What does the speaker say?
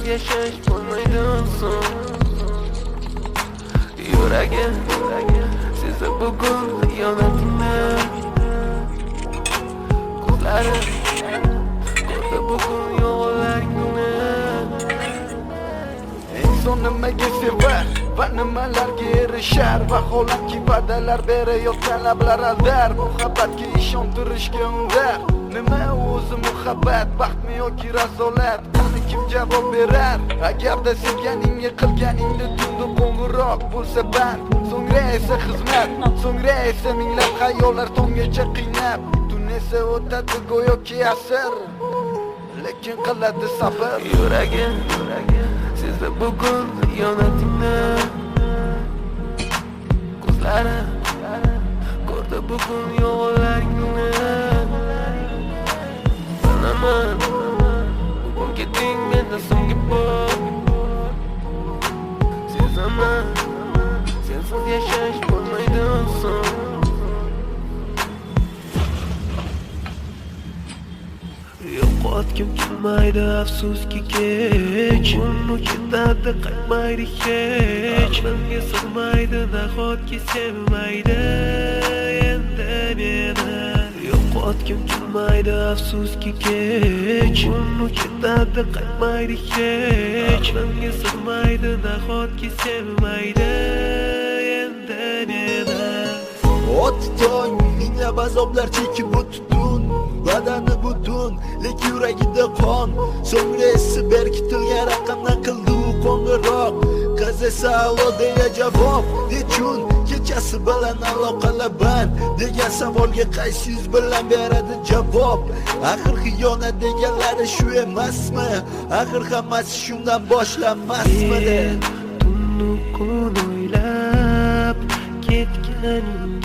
yashash bo'lmaydi so'ng. Yuragim sezdi bugun xiyonatingni. Ko'zlarim ko'rdi bugun yolg'onlaringni. Inson nimaga sevar va nimalarga erishar? Vaholanki va'dalar berayotgan lablar aldar. Muhabbatga ishontirishga undar. Nima o'zi muhabbat, baxtmi yoki razolat? Qani kim javob berar? Agarda sevganingga qilganingda tunda qo'ng'iroq bo'lsa band, so'ngra esa xizmat, so'ngra esa minglab xayollar tonggacha qiynab. Tun esa o'tadi go'yoki asr, lekin qiladi sabr. Yuragim sezdi bugun xiyonatingni. Ko'zlarim ko'rdi bugun yolg'onlaringni. Sanaman bugun ketding mendan so'nggi bor. Sezaman sensiz yashash bo'lmaydi so'ng. Yo'qotgim kelmaydi afsuski kech. Uni ketadi qaytmaydi hech. Menga sig'maydi nahotki sevmaydi endi meni. Yo'qotgim kelmaydi afsuski kech. Uni ketadi qaytmaydi hech. Menga sig'maydi nahotki sevmaydi endi meni. Ot tong minglab azoblar chekib o'tdun, badani butun, lekin yuragida qon. So'ngra esi berkitilgan raqamdan qildi u qo'ng'iroq. Qiz esa allo deya javob. Nechun kechasi bilan aloqalar band degan savolga qaysi yuz bilan beradi javob? Axir xiyonat deganlari shu emasmi? Axir hammasi shundan boshlanmasmidi? Tunni kun o'ylab ketganing